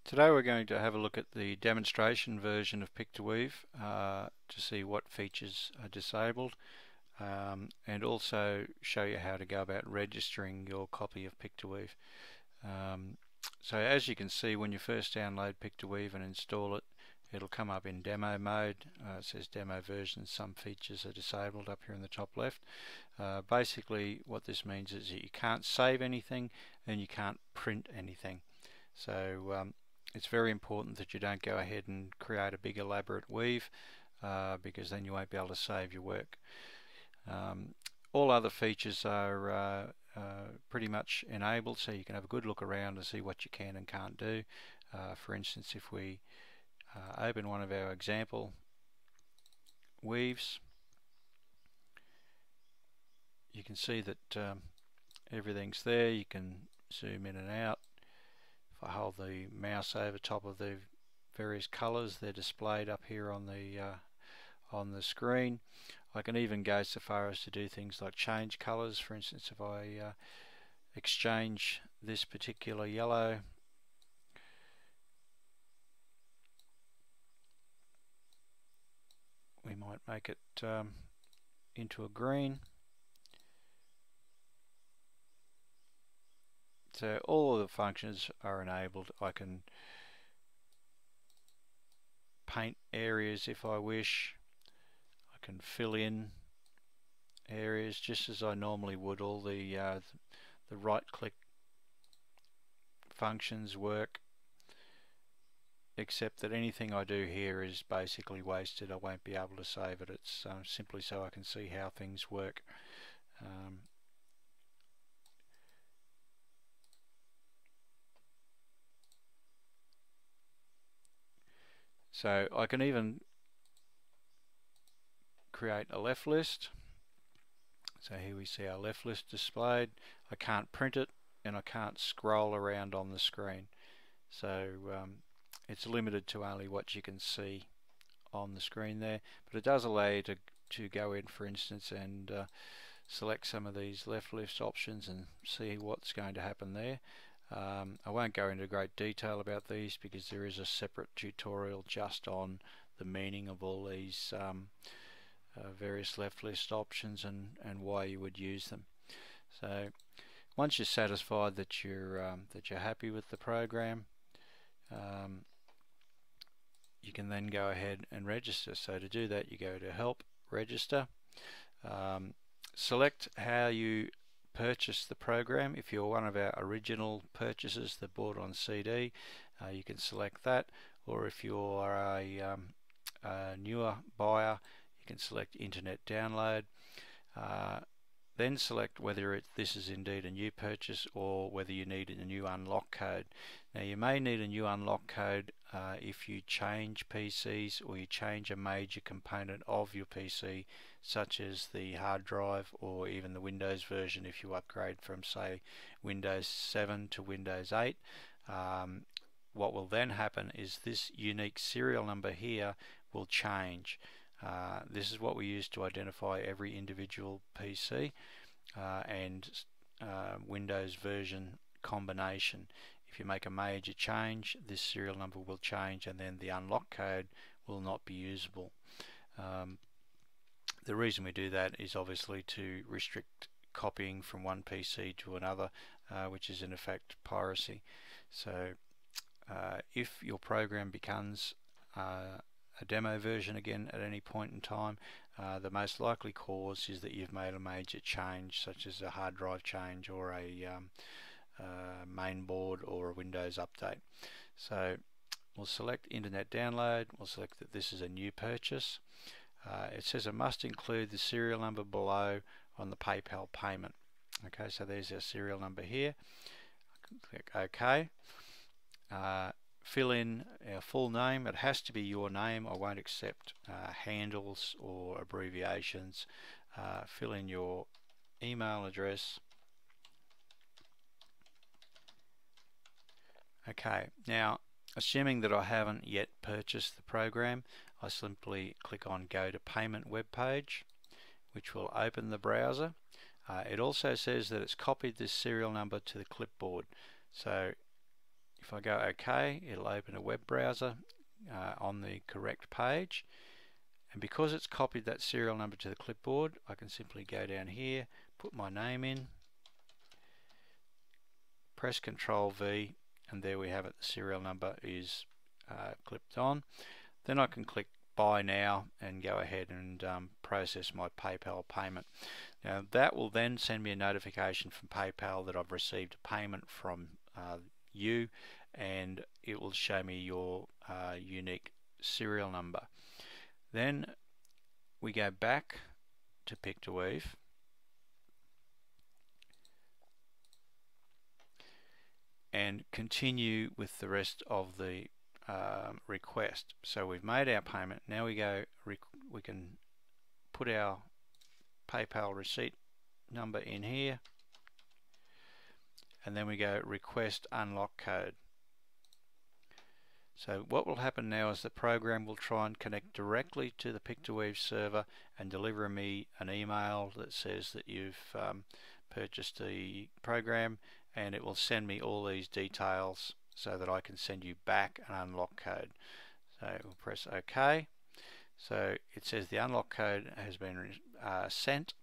Today we're going to have a look at the demonstration version of PicToWeave to see what features are disabled and also show you how to go about registering your copy of PicToWeave. So as you can see, when you first download PicToWeave and install it, it'll come up in demo mode. It says demo version, some features are disabled up here in the top left. Basically what this means is that you can't save anything and you can't print anything. So it's very important that you don't go ahead and create a big elaborate weave because then you won't be able to save your work. All other features are pretty much enabled, so you can have a good look around and see what you can and can't do. For instance, if we open one of our example weaves, you can see that everything's there. You can zoom in and out. If I hold the mouse over top of the various colors, they're displayed up here on the screen. I can even go so far as to do things like change colors. For instance, if I exchange this particular yellow we might make it into a green. So all of the functions are enabled. I can paint areas if I wish. I can fill in areas just as I normally would. All the right click functions work, except that anything I do here is basically wasted. I won't be able to save it. It's simply so I can see how things work. So I can even create a left list. So here we see our left list displayed. I can't print it and I can't scroll around on the screen. So it's limited to only what you can see on the screen there, but it does allow you to go in, for instance, and select some of these left list options and see what's going to happen there. I won't go into great detail about these because there is a separate tutorial just on the meaning of all these various left list options and why you would use them. So once you're satisfied that you're happy with the program, you can then go ahead and register. So to do that, you go to Help, Register, select how you purchase the program. If you're one of our original purchasers that bought on CD, you can select that, or if you're a newer buyer, you can select Internet Download. Then select whether this is indeed a new purchase or whether you need a new unlock code. Now you may need a new unlock code if you change PCs or you change a major component of your PC, such as the hard drive or even the Windows version if you upgrade from, say, Windows 7 to Windows 8. What will then happen is this unique serial number here will change. This is what we use to identify every individual PC and Windows version combination. If you make a major change, this serial number will change and then the unlock code will not be usable. The reason we do that is obviously to restrict copying from one PC to another, which is in effect piracy. So if your program becomes a demo version again at any point in time, the most likely cause is that you've made a major change, such as a hard drive change or a mainboard or a Windows update. So we'll select Internet Download. We'll select that this is a new purchase. It says it must include the serial number below on the PayPal payment. Okay, so there's our serial number here. Click OK. Fill in our full name. It has to be your name. I won't accept handles or abbreviations. Fill in your email address. Okay, now assuming that I haven't yet purchased the program, I simply click on Go to Payment Web Page, which will open the browser. It also says that it's copied this serial number to the clipboard. So If I go OK, it'll open a web browser on the correct page. And because it's copied that serial number to the clipboard, I can simply go down here, put my name in, press Ctrl V, and there we have it. The serial number is clipped on. Then I can click Buy Now and go ahead and process my PayPal payment. Now that will then send me a notification from PayPal that I've received a payment from you, and it will show me your unique serial number. Then we go back to PicToWeave and continue with the rest of the request. So we've made our payment. Now we can put our PayPal receipt number in here, and then we go request unlock code. So what will happen now is the program will try and connect directly to the PicToWeave server and deliver me an email that says that you've purchased the program, and it will send me all these details so that I can send you back an unlock code. So we'll press OK. So it says the unlock code has been sent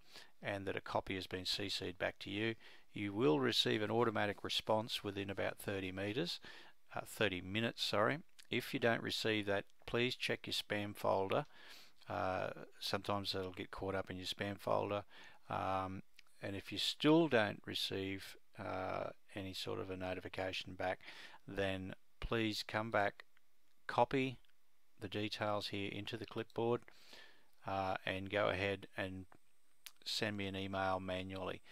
and that a copy has been CC'd back to you. You will receive an automatic response within about 30 minutes. If you don't receive that, please check your spam folder. Sometimes it'll get caught up in your spam folder. And if you still don't receive any sort of a notification back, then please come back, copy the details here into the clipboard, and go ahead and send me an email manually.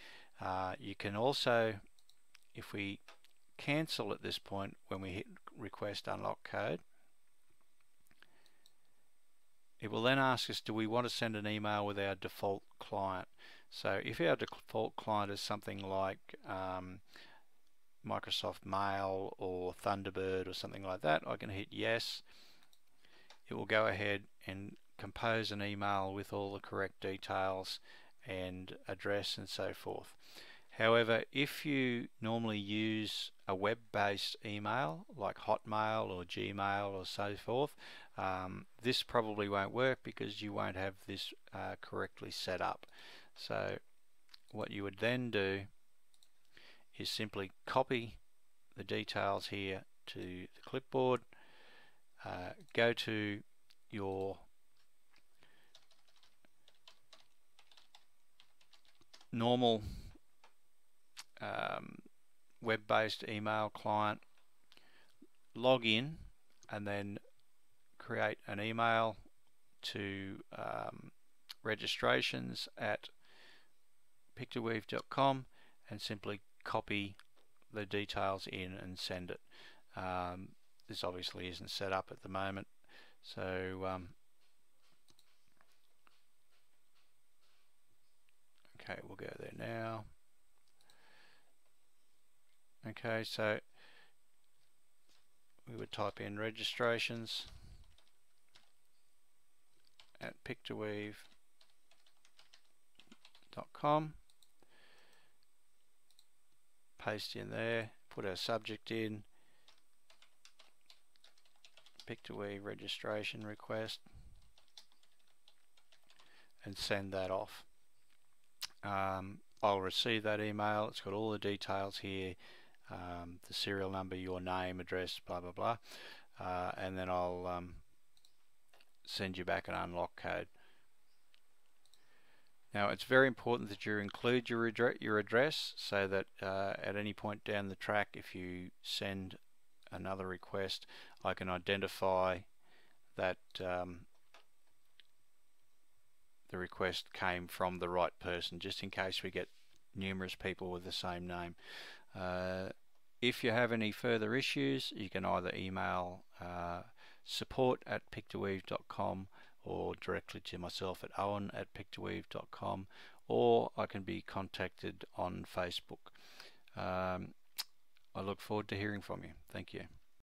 You can also, if we cancel at this point when we hit request unlock code, it will then ask us, do we want to send an email with our default client? So if our default client is something like Microsoft Mail or Thunderbird or something like that, I can hit yes. It will go ahead and compose an email with all the correct details and address and so forth. However, if you normally use a web-based email like Hotmail or Gmail or so forth, this probably won't work because you won't have this correctly set up. So what you would then do is simply copy the details here to the clipboard, go to your normal web-based email client, log in, and then create an email to registrations@PicToWeave.com and simply copy the details in and send it. This obviously isn't set up at the moment, so okay, we'll go there now. Okay, so we would type in registrations@PicToWeave.com, paste in there, put our subject in, PicToWeave registration request, and send that off. I'll receive that email. It's got all the details here, the serial number, your name, address, blah blah blah, and then I'll send you back an unlock code. Now it's very important that you include your address so that at any point down the track, if you send another request, I can identify that the request came from the right person, just in case we get numerous people with the same name. If you have any further issues, you can either email support@PicToWeave.com or directly to myself at owen@PicToWeave.com, or I can be contacted on Facebook. I look forward to hearing from you. Thank you.